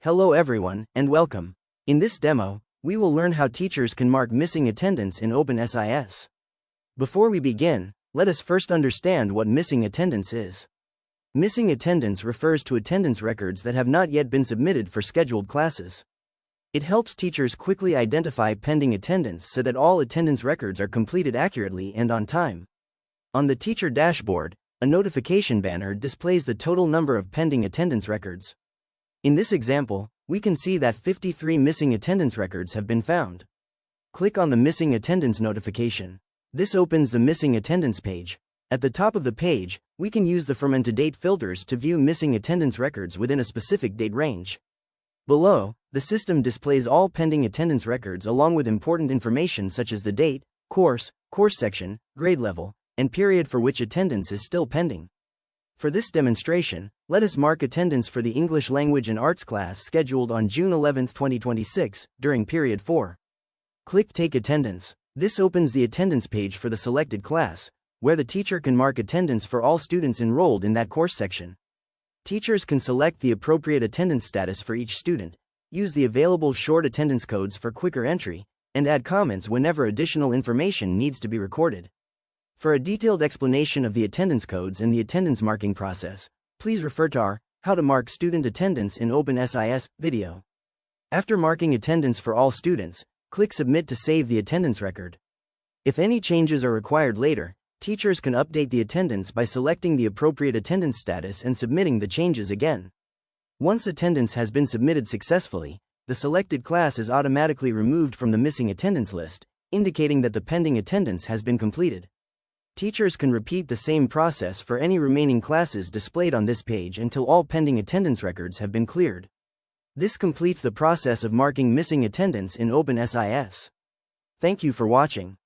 Hello everyone, and welcome. In this demo, we will learn how teachers can mark missing attendance in openSIS. Before we begin, let us first understand what missing attendance is. Missing attendance refers to attendance records that have not yet been submitted for scheduled classes. It helps teachers quickly identify pending attendance so that all attendance records are completed accurately and on time. On the teacher dashboard, a notification banner displays the total number of pending attendance records. In this example, we can see that 53 missing attendance records have been found. Click on the missing attendance notification. This opens the missing attendance page. At the top of the page, we can use the From and to Date filters to view missing attendance records within a specific date range. Below, the system displays all pending attendance records along with important information such as the date, course section, grade level, and period for which attendance is still pending. For this demonstration, let us mark attendance for the English Language and Arts class scheduled on June 11, 2026, during period 4. Click Take Attendance. This opens the attendance page for the selected class, where the teacher can mark attendance for all students enrolled in that course section. Teachers can select the appropriate attendance status for each student, use the available short attendance codes for quicker entry, and add comments whenever additional information needs to be recorded. For a detailed explanation of the attendance codes and the attendance marking process, please refer to our How to Mark Student Attendance in openSIS video. After marking attendance for all students, click Submit to save the attendance record. If any changes are required later, teachers can update the attendance by selecting the appropriate attendance status and submitting the changes again. Once attendance has been submitted successfully, the selected class is automatically removed from the missing attendance list, indicating that the pending attendance has been completed. Teachers can repeat the same process for any remaining classes displayed on this page until all pending attendance records have been cleared. This completes the process of marking missing attendance in openSIS. Thank you for watching.